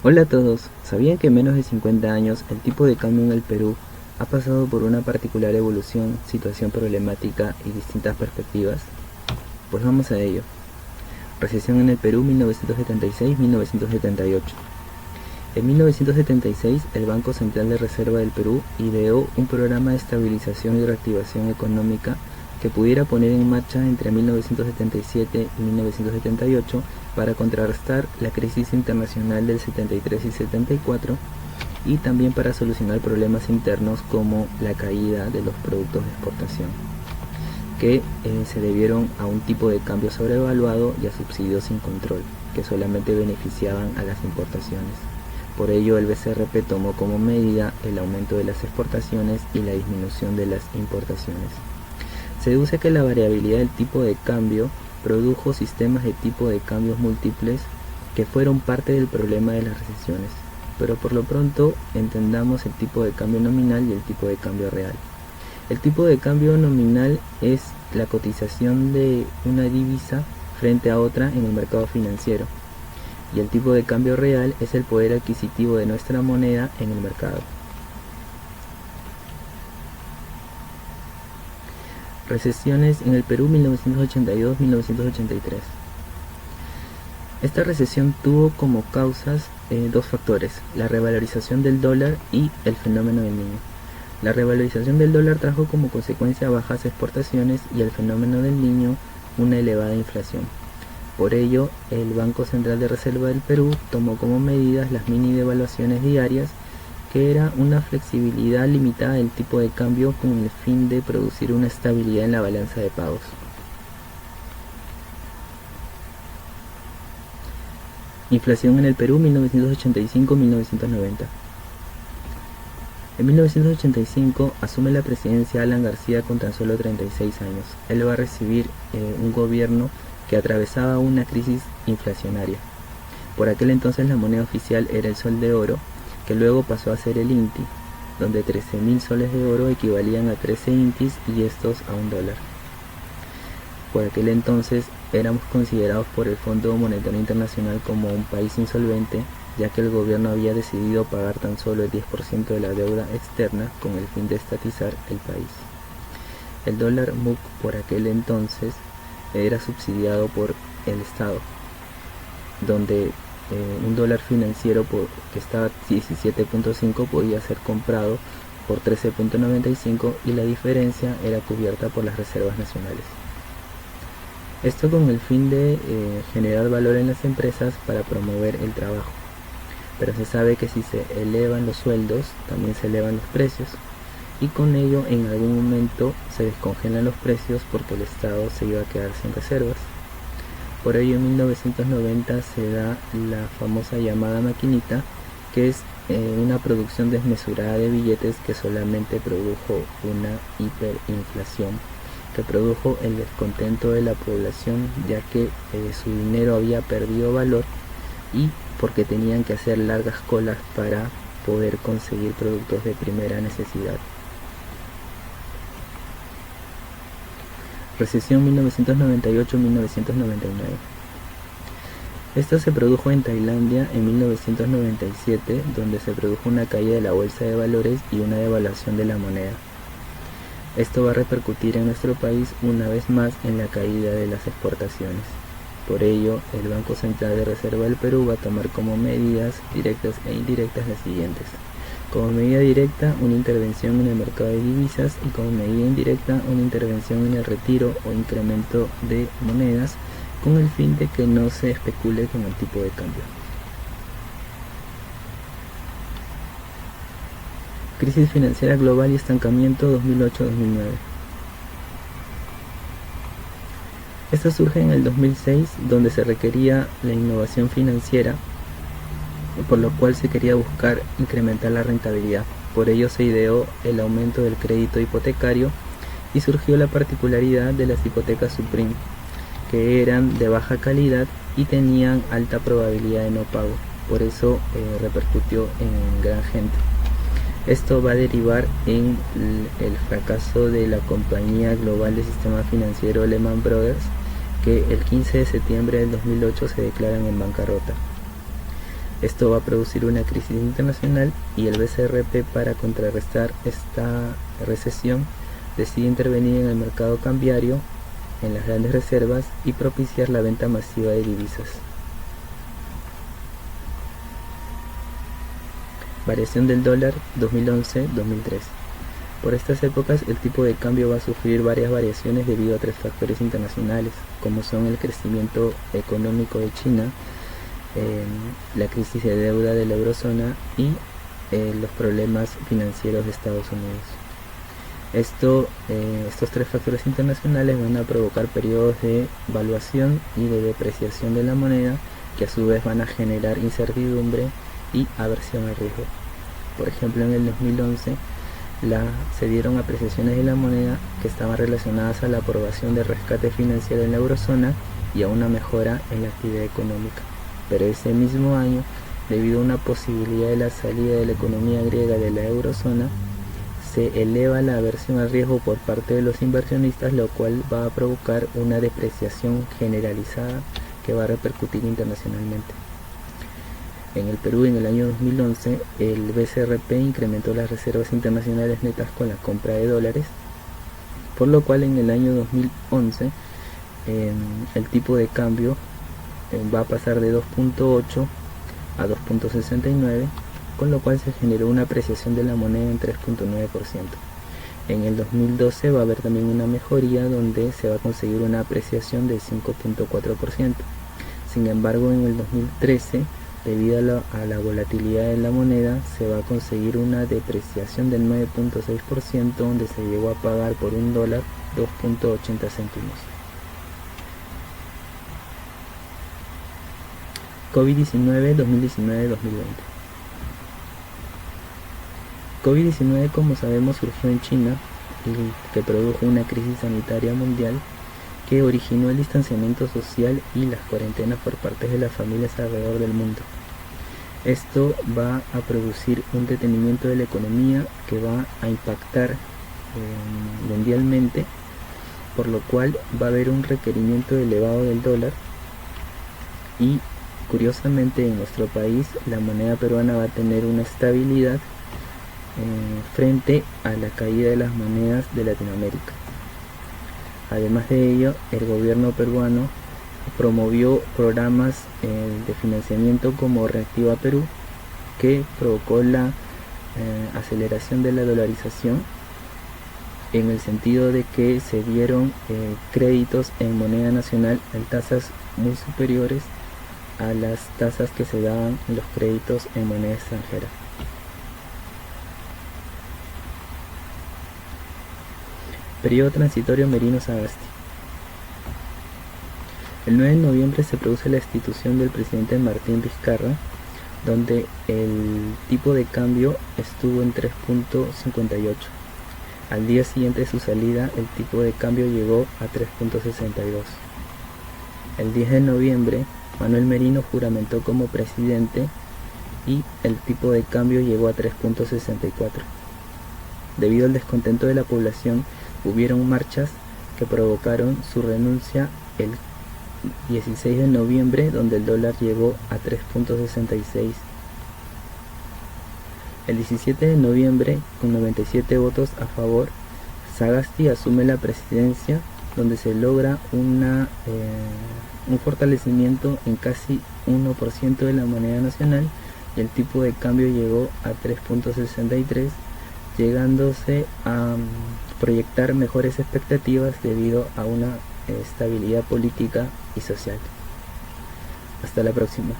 Hola a todos, ¿sabían que en menos de 50 años el tipo de cambio en el Perú ha pasado por una particular evolución, situación problemática y distintas perspectivas? Pues vamos a ello. Recesión en el Perú 1976-1978. En 1976, el Banco Central de Reserva del Perú ideó un programa de estabilización y reactivación económica que pudiera poner en marcha entre 1977 y 1978 para contrarrestar la crisis internacional del 73 y 74 y también para solucionar problemas internos como la caída de los productos de exportación, que se debieron a un tipo de cambio sobrevaluado y a subsidios sin control, que solamente beneficiaban a las importaciones. Por ello, el BCRP tomó como medida el aumento de las exportaciones y la disminución de las importaciones. Se deduce que la variabilidad del tipo de cambio produjo sistemas de tipo de cambios múltiples que fueron parte del problema de las recesiones, pero por lo pronto entendamos el tipo de cambio nominal y el tipo de cambio real. El tipo de cambio nominal es la cotización de una divisa frente a otra en el mercado financiero, y el tipo de cambio real es el poder adquisitivo de nuestra moneda en el mercado. Recesiones en el Perú 1982-1983. Esta recesión tuvo como causas dos factores: la revalorización del dólar y el fenómeno del Niño. La revalorización del dólar trajo como consecuencia bajas exportaciones y el fenómeno del Niño una elevada inflación. Por ello, el Banco Central de Reserva del Perú tomó como medidas las mini devaluaciones diarias, que era una flexibilidad limitada del tipo de cambio con el fin de producir una estabilidad en la balanza de pagos. Inflación en el Perú 1985-1990. En 1985 asume la presidencia Alan García con tan solo 36 años. Él va a recibir un gobierno que atravesaba una crisis inflacionaria. Por aquel entonces la moneda oficial era el sol de oro, que luego pasó a ser el INTI, donde 13.000 soles de oro equivalían a 13 INTIs y estos a $1. Por aquel entonces éramos considerados por el Fondo Monetario Internacional como un país insolvente, ya que el gobierno había decidido pagar tan solo el 10% de la deuda externa con el fin de estatizar el país. El dólar MUC por aquel entonces era subsidiado por el Estado, donde un dólar financiero que estaba 17.5 podía ser comprado por 13.95 y la diferencia era cubierta por las reservas nacionales. Esto con el fin de generar valor en las empresas para promover el trabajo. Pero se sabe que si se elevan los sueldos, también se elevan los precios, y con ello en algún momento se descongelan los precios porque el Estado se iba a quedar sin reservas. Por ello en 1990 se da la famosa llamada maquinita, que es una producción desmesurada de billetes que solamente produjo una hiperinflación, que produjo el descontento de la población, ya que su dinero había perdido valor y porque tenían que hacer largas colas para poder conseguir productos de primera necesidad. Recesión 1998-1999. Esta se produjo en Tailandia en 1997, donde se produjo una caída de la bolsa de valores y una devaluación de la moneda. Esto va a repercutir en nuestro país una vez más en la caída de las exportaciones. Por ello, el Banco Central de Reserva del Perú va a tomar como medidas directas e indirectas las siguientes. Como medida directa, una intervención en el mercado de divisas, y como medida indirecta, una intervención en el retiro o incremento de monedas, con el fin de que no se especule con el tipo de cambio. Crisis financiera global y estancamiento 2008-2009. Esta surge en el 2006, donde se requería la innovación financiera, por lo cual se quería buscar incrementar la rentabilidad. Por ello se ideó el aumento del crédito hipotecario y surgió la particularidad de las hipotecas Supreme, que eran de baja calidad y tenían alta probabilidad de no pago. Por eso repercutió en gran gente. Esto va a derivar en el fracaso de la compañía global de sistema financiero Lehman Brothers, que el 15 de septiembre del 2008 se declaran en bancarrota. Esto va a producir una crisis internacional y el BCRP, para contrarrestar esta recesión, decide intervenir en el mercado cambiario, en las grandes reservas y propiciar la venta masiva de divisas. Variación del dólar 2011-2003. Por estas épocas el tipo de cambio va a sufrir varias variaciones debido a tres factores internacionales, como son el crecimiento económico de China, la crisis de deuda de la eurozona y los problemas financieros de Estados Unidos. Estos tres factores internacionales van a provocar periodos de valuación y de depreciación de la moneda, que a su vez van a generar incertidumbre y aversión al riesgo. Por ejemplo, en el 2011 se dieron apreciaciones de la moneda que estaban relacionadas a la aprobación del rescate financiero en la eurozona y a una mejora en la actividad económica. Pero ese mismo año, debido a una posibilidad de la salida de la economía griega de la eurozona, se eleva la aversión al riesgo por parte de los inversionistas, lo cual va a provocar una depreciación generalizada que va a repercutir internacionalmente. En el Perú, en el año 2011, el BCRP incrementó las reservas internacionales netas con la compra de dólares, por lo cual en el año 2011 el tipo de cambio va a pasar de 2.8 a 2.69, con lo cual se generó una apreciación de la moneda en 3.9%. En el 2012 va a haber también una mejoría donde se va a conseguir una apreciación del 5.4%. Sin embargo, en el 2013, debido a la volatilidad de la moneda, se va a conseguir una depreciación del 9.6%, donde se llegó a pagar por un dólar 2.80 céntimos. COVID-19 2019-2020. COVID-19, como sabemos, surgió en China y que produjo una crisis sanitaria mundial que originó el distanciamiento social y las cuarentenas por parte de las familias alrededor del mundo. Esto va a producir un detenimiento de la economía que va a impactar mundialmente, por lo cual va a haber un requerimiento elevado del dólar y, curiosamente, en nuestro país la moneda peruana va a tener una estabilidad frente a la caída de las monedas de Latinoamérica. Además de ello, el gobierno peruano promovió programas de financiamiento como Reactiva Perú, que provocó la aceleración de la dolarización, en el sentido de que se dieron créditos en moneda nacional en tasas muy superiores a las tasas que se daban en los créditos en moneda extranjera. Periodo transitorio Merino-Sagasti. El 9 de noviembre se produce la destitución del presidente Martín Vizcarra, donde el tipo de cambio estuvo en 3.58. Al día siguiente de su salida, el tipo de cambio llegó a 3.62. El 10 de noviembre, Manuel Merino juramentó como presidente y el tipo de cambio llegó a 3.64. Debido al descontento de la población, hubieron marchas que provocaron su renuncia el 16 de noviembre, donde el dólar llegó a 3.66. El 17 de noviembre, con 97 votos a favor, Sagasti asume la presidencia, donde se logra un fortalecimiento en casi 1% de la moneda nacional y el tipo de cambio llegó a 3.63, llegándose a proyectar mejores expectativas debido a una estabilidad política y social. Hasta la próxima.